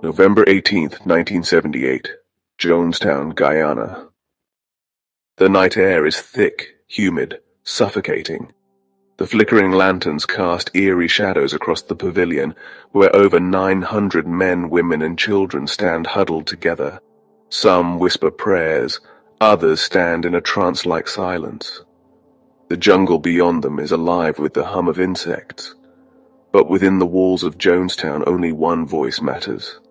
November 18th, 1978, Jonestown, Guyana. The night air is thick, humid, suffocating. The flickering lanterns cast eerie shadows across the pavilion, where over 900 men, women, and children stand huddled together. Some whisper prayers, others stand in a trance-like silence. The jungle beyond them is alive with the hum of insects. But within the walls of Jonestown, only one voice matters.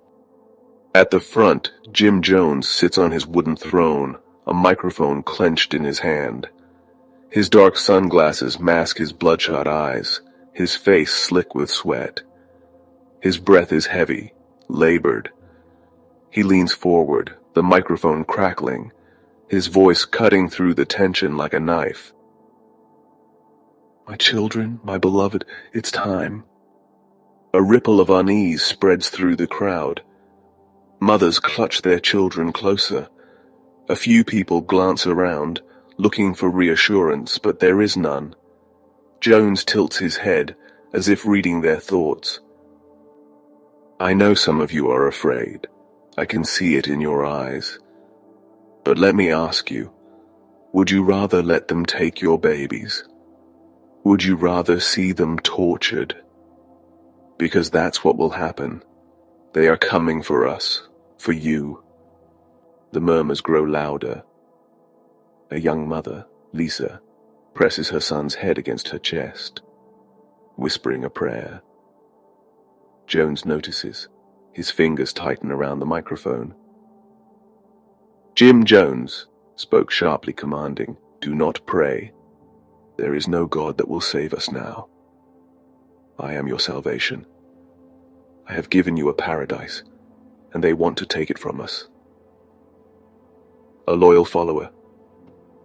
At the front, Jim Jones sits on his wooden throne, a microphone clenched in his hand. His dark sunglasses mask his bloodshot eyes, his face slick with sweat. His breath is heavy, labored. He leans forward, the microphone crackling, his voice cutting through the tension like a knife. "My children, my beloved, it's time." A ripple of unease spreads through the crowd. Mothers clutch their children closer. A few people glance around, looking for reassurance, but there is none. Jones tilts his head, as if reading their thoughts. "I know some of you are afraid. I can see it in your eyes. But let me ask you, would you rather let them take your babies? Would you rather see them tortured? Because that's what will happen. They are coming for us, for you." The murmurs grow louder. A young mother, Lisa, presses her son's head against her chest, whispering a prayer. Jones notices. His fingers tighten around the microphone. "Jim Jones," spoke sharply, commanding, "do not pray. There is no God that will save us now. I am your salvation. I have given you a paradise, and they want to take it from us." A loyal follower,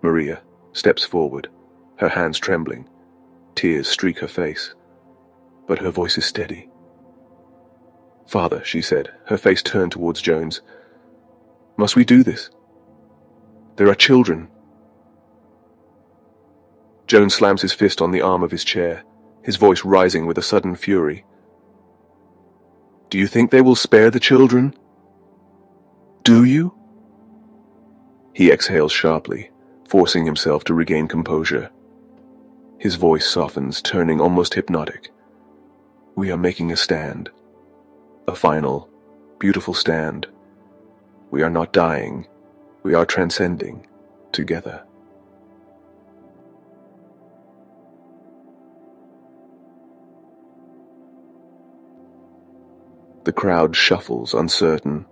Maria, steps forward, her hands trembling. Tears streak her face, but her voice is steady. "Father," she said, her face turned towards Jones, "must we do this? There are children." Jones slams his fist on the arm of his chair, his voice rising with a sudden fury. "Do you think they will spare the children? Do you?" He exhales sharply, forcing himself to regain composure. His voice softens, turning almost hypnotic. "We are making a stand. A final, beautiful stand. We are not dying. We are transcending, together." The crowd shuffles, uncertain.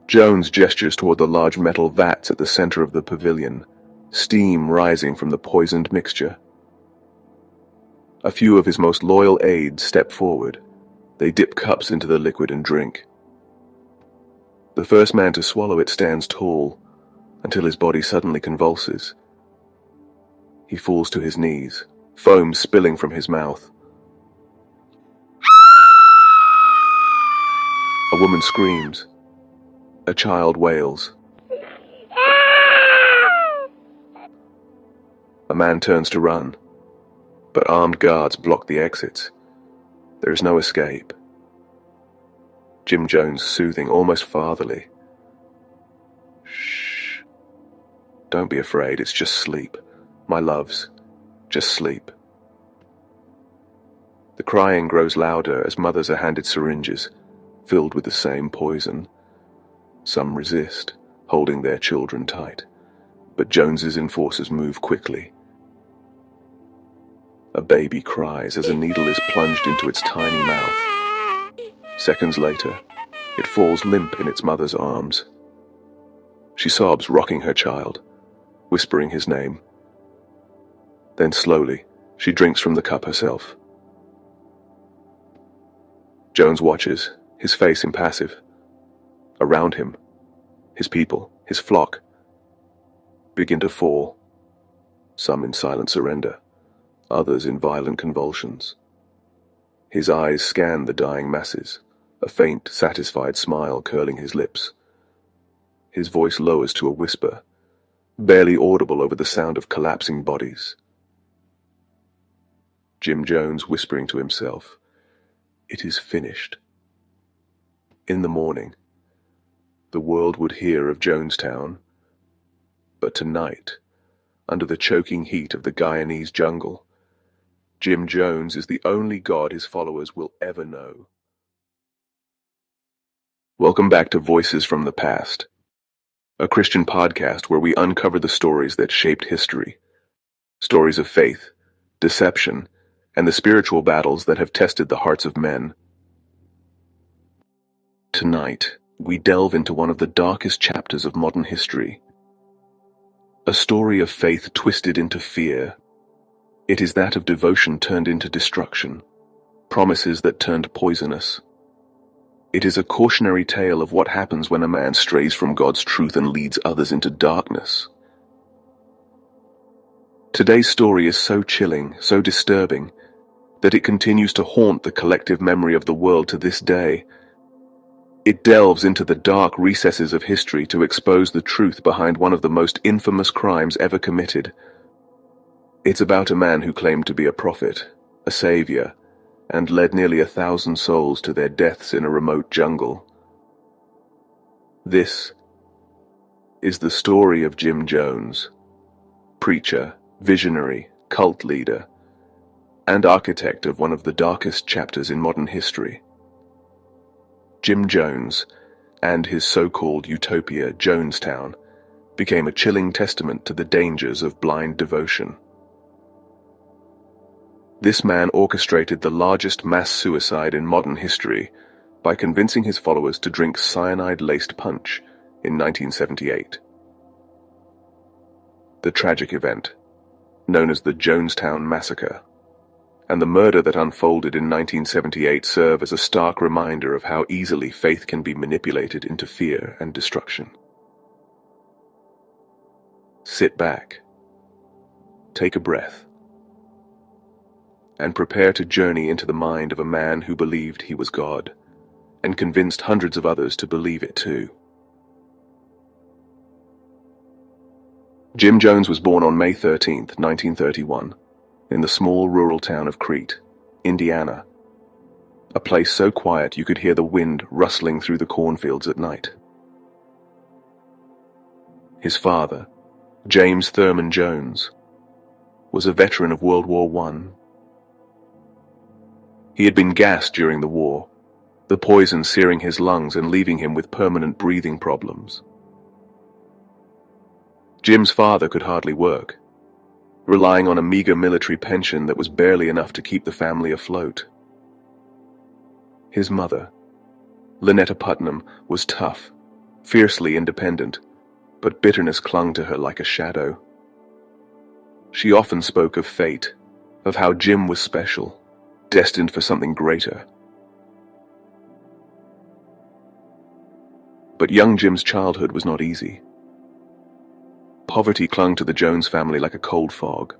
Jones gestures toward the large metal vats at the center of the pavilion, steam rising from the poisoned mixture. A few of his most loyal aides step forward. They dip cups into the liquid and drink. The first man to swallow it stands tall, until his body suddenly convulses. He falls to his knees, foam spilling from his mouth. A woman screams. A child wails. A man turns to run, but armed guards block the exits. There is no escape. Jim Jones soothing, almost fatherly. "Shh. Don't be afraid, it's just sleep. My loves, just sleep." The crying grows louder as mothers are handed syringes, filled with the same poison. Some resist, holding their children tight, but Jones's enforcers move quickly. A baby cries as a needle is plunged into its tiny mouth. Seconds later, it falls limp in its mother's arms. She sobs, rocking her child, whispering his name. Then slowly, she drinks from the cup herself. Jones watches, his face impassive. Around him, his people, his flock, begin to fall, some in silent surrender, others in violent convulsions. His eyes scan the dying masses, a faint, satisfied smile curling his lips. His voice lowers to a whisper, barely audible over the sound of collapsing bodies. Jim Jones whispering to himself, "It is finished." In the morning, the world would hear of Jonestown, but tonight, under the choking heat of the Guyanese jungle, Jim Jones is the only god his followers will ever know. Welcome back to Voices from the Past, a Christian podcast where we uncover the stories that shaped history, stories of faith, deception, and the spiritual battles that have tested the hearts of men. Tonight, we delve into one of the darkest chapters of modern history, a story of faith twisted into fear. It is that of devotion turned into destruction, promises that turned poisonous. It is a cautionary tale of what happens when a man strays from God's truth and leads others into darkness. Today's story is so chilling, so disturbing, that it continues to haunt the collective memory of the world to this day. It delves into the dark recesses of history to expose the truth behind one of the most infamous crimes ever committed. It's about a man who claimed to be a prophet, a savior, and led nearly 1,000 souls to their deaths in a remote jungle. This is the story of Jim Jones, preacher, visionary, cult leader, and architect of one of the darkest chapters in modern history. Jim Jones and his so-called Utopia, Jonestown, became a chilling testament to the dangers of blind devotion. This man orchestrated the largest mass suicide in modern history by convincing his followers to drink cyanide-laced punch in 1978. The tragic event, known as the Jonestown Massacre, and the murder that unfolded in 1978 serve as a stark reminder of how easily faith can be manipulated into fear and destruction. Sit back, take a breath, and prepare to journey into the mind of a man who believed he was God, and convinced hundreds of others to believe it too. Jim Jones was born on May 13, 1931, in the small rural town of Crete, Indiana, a place so quiet you could hear the wind rustling through the cornfields at night. His father, James Thurman Jones, was a veteran of World War I. He had been gassed during the war, the poison searing his lungs and leaving him with permanent breathing problems. Jim's father could hardly work, relying on a meager military pension that was barely enough to keep the family afloat. His mother, Lynetta Putnam, was tough, fiercely independent, but bitterness clung to her like a shadow. She often spoke of fate, of how Jim was special, destined for something greater. But young Jim's childhood was not easy. Poverty clung to the Jones family like a cold fog.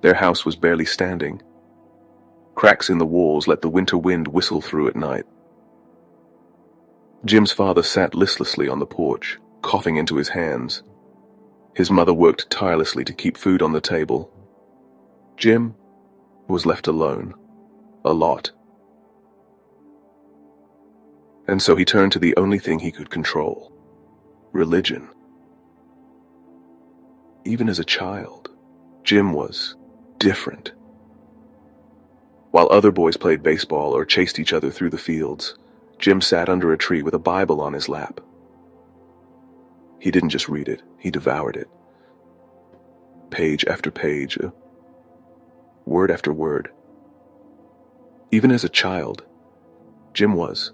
Their house was barely standing. Cracks in the walls let the winter wind whistle through at night. Jim's father sat listlessly on the porch, coughing into his hands. His mother worked tirelessly to keep food on the table. Jim was left alone, a lot. And so he turned to the only thing he could control: religion. Even as a child, Jim was different. While other boys played baseball or chased each other through the fields, Jim sat under a tree with a Bible on his lap. He didn't just read it, he devoured it. Page after page, word after word. Even as a child, Jim was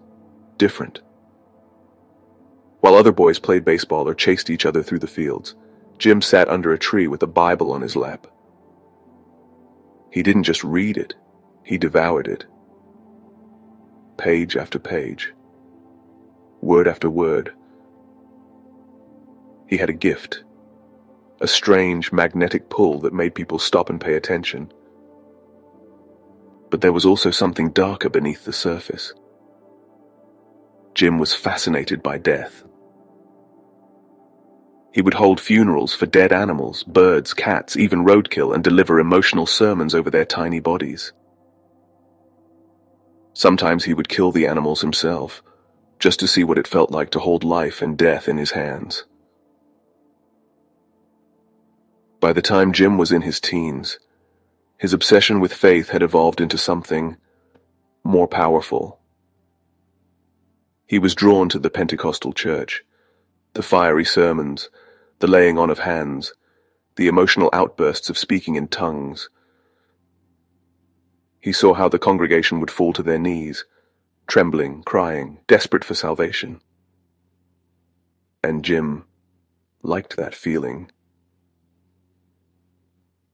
different. While other boys played baseball or chased each other through the fields, Jim sat under a tree with a Bible on his lap. He didn't just read it, he devoured it. Page after page, word after word. He had a gift, a strange magnetic pull that made people stop and pay attention. But there was also something darker beneath the surface. Jim was fascinated by death. He would hold funerals for dead animals, birds, cats, even roadkill, and deliver emotional sermons over their tiny bodies. Sometimes he would kill the animals himself, just to see what it felt like to hold life and death in his hands. By the time Jim was in his teens, his obsession with faith had evolved into something more powerful. He was drawn to the Pentecostal church, the fiery sermons, the laying on of hands, the emotional outbursts of speaking in tongues. He saw how the congregation would fall to their knees, trembling, crying, desperate for salvation. And Jim liked that feeling.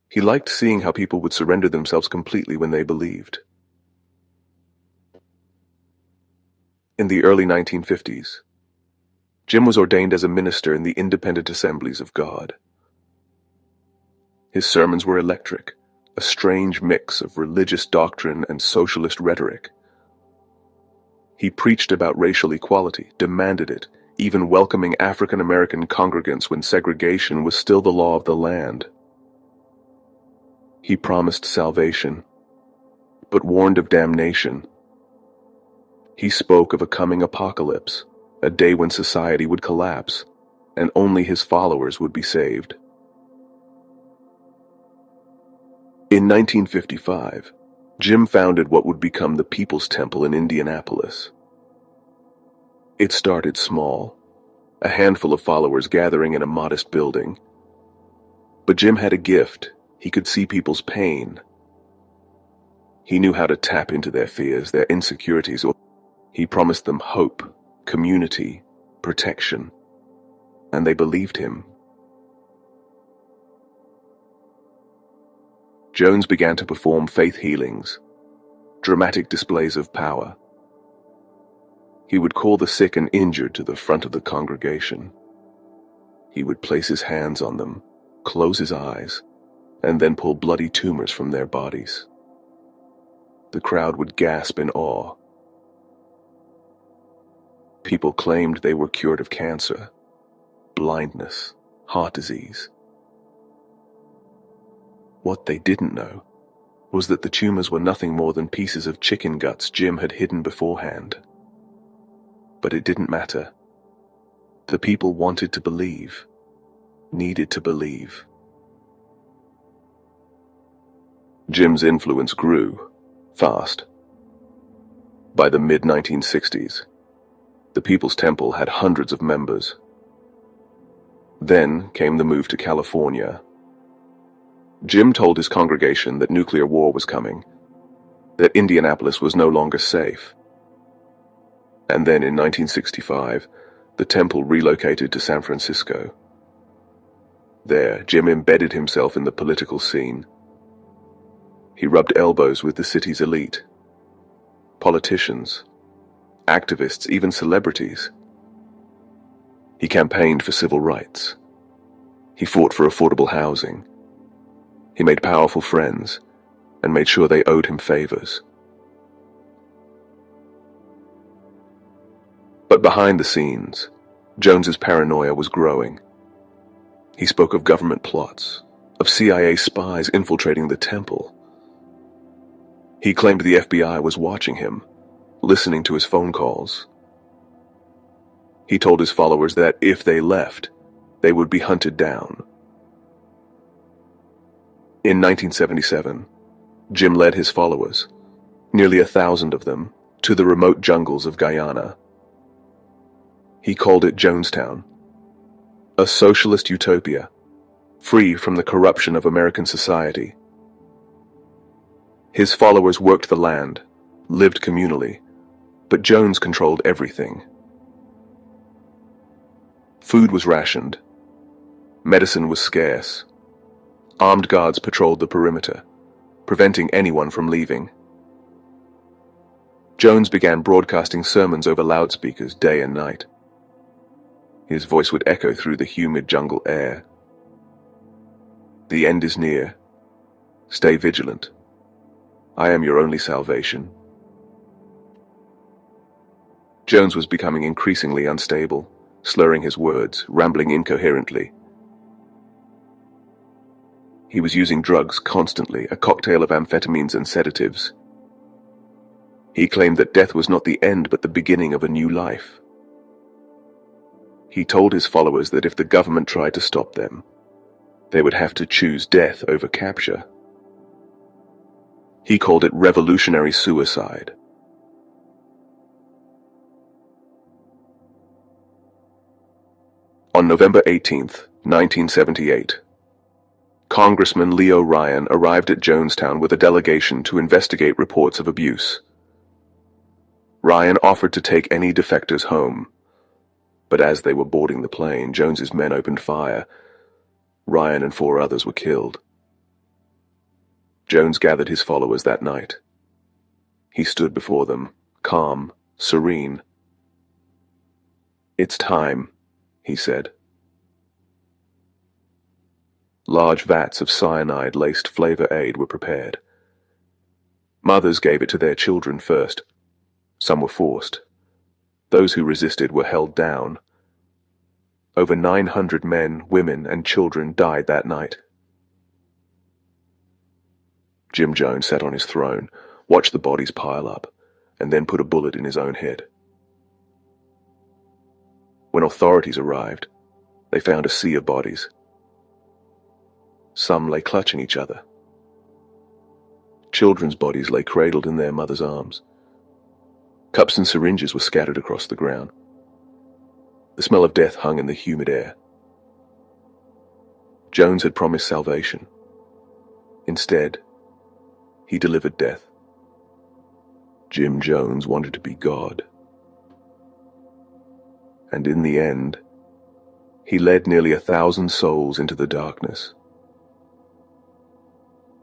He liked seeing how people would surrender themselves completely when they believed. In the early 1950s, Jim was ordained as a minister in the Independent Assemblies of God. His sermons were electric, a strange mix of religious doctrine and socialist rhetoric. He preached about racial equality, demanded it, even welcoming African American congregants when segregation was still the law of the land. He promised salvation, but warned of damnation. He spoke of a coming apocalypse, a day when society would collapse, and only his followers would be saved. In 1955, Jim founded what would become the People's Temple in Indianapolis. It started small, a handful of followers gathering in a modest building. But Jim had a gift. He could see people's pain. He knew how to tap into their fears, their insecurities, or he promised them hope, community, protection. And they believed him. Jones began to perform faith healings, dramatic displays of power. He would call the sick and injured to the front of the congregation. He would place his hands on them, close his eyes, and then pull bloody tumors from their bodies. The crowd would gasp in awe. People claimed they were cured of cancer, blindness, heart disease. What they didn't know was that the tumors were nothing more than pieces of chicken guts Jim had hidden beforehand. But it didn't matter. The people wanted to believe, needed to believe. Jim's influence grew, fast. By the mid-1960s, the People's Temple had hundreds of members. Then came the move to California. Jim told his congregation that nuclear war was coming, that Indianapolis was no longer safe. And then in 1965, the temple relocated to San Francisco. There, Jim embedded himself in the political scene. He rubbed elbows with the city's elite, politicians, activists, even celebrities. He campaigned for civil rights. He fought for affordable housing. He made powerful friends and made sure they owed him favors. But behind the scenes, Jones's paranoia was growing. He spoke of government plots, of CIA spies infiltrating the temple. He claimed the FBI was watching him, listening to his phone calls. He told his followers that if they left, they would be hunted down. In 1977, Jim led his followers, nearly 1,000 of them, to the remote jungles of Guyana. He called it Jonestown, a socialist utopia, free from the corruption of American society. His followers worked the land, lived communally, but Jones controlled everything. Food was rationed. Medicine was scarce. Armed guards patrolled the perimeter, preventing anyone from leaving. Jones began broadcasting sermons over loudspeakers day and night. His voice would echo through the humid jungle air. The end is near. Stay vigilant. I am your only salvation. Jones was becoming increasingly unstable, slurring his words, rambling incoherently. He was using drugs constantly, a cocktail of amphetamines and sedatives. He claimed that death was not the end but the beginning of a new life. He told his followers that if the government tried to stop them, they would have to choose death over capture. He called it revolutionary suicide. On November 18, 1978, Congressman Leo Ryan arrived at Jonestown with a delegation to investigate reports of abuse. Ryan offered to take any defectors home, but as they were boarding the plane, Jones's men opened fire. Ryan and 4 others were killed. Jones gathered his followers that night. He stood before them, calm, serene. "It's time," he said. Large vats of cyanide-laced flavor aid were prepared. Mothers gave it to their children first. Some were forced. Those who resisted were held down. Over 900 men, women, and children died that night. Jim Jones sat on his throne, watched the bodies pile up, and then put a bullet in his own head. When authorities arrived, they found a sea of bodies. Some lay clutching each other. Children's bodies lay cradled in their mothers' arms. Cups and syringes were scattered across the ground. The smell of death hung in the humid air. Jones had promised salvation. Instead, he delivered death. Jim Jones wanted to be God. And in the end, he led nearly 1,000 souls into the darkness.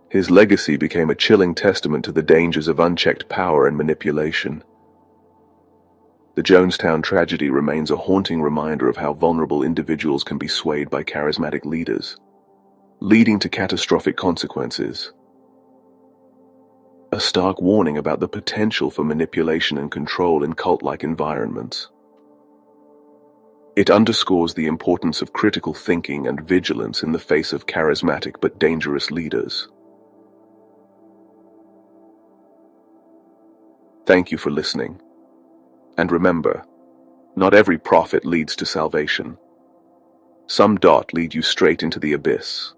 His legacy became a chilling testament to the dangers of unchecked power and manipulation. The Jonestown tragedy remains a haunting reminder of how vulnerable individuals can be swayed by charismatic leaders, leading to catastrophic consequences. A stark warning about the potential for manipulation and control in cult-like environments. It underscores the importance of critical thinking and vigilance in the face of charismatic but dangerous leaders. Thank you for listening. And remember, not every prophet leads to salvation. Some lead you straight into the abyss.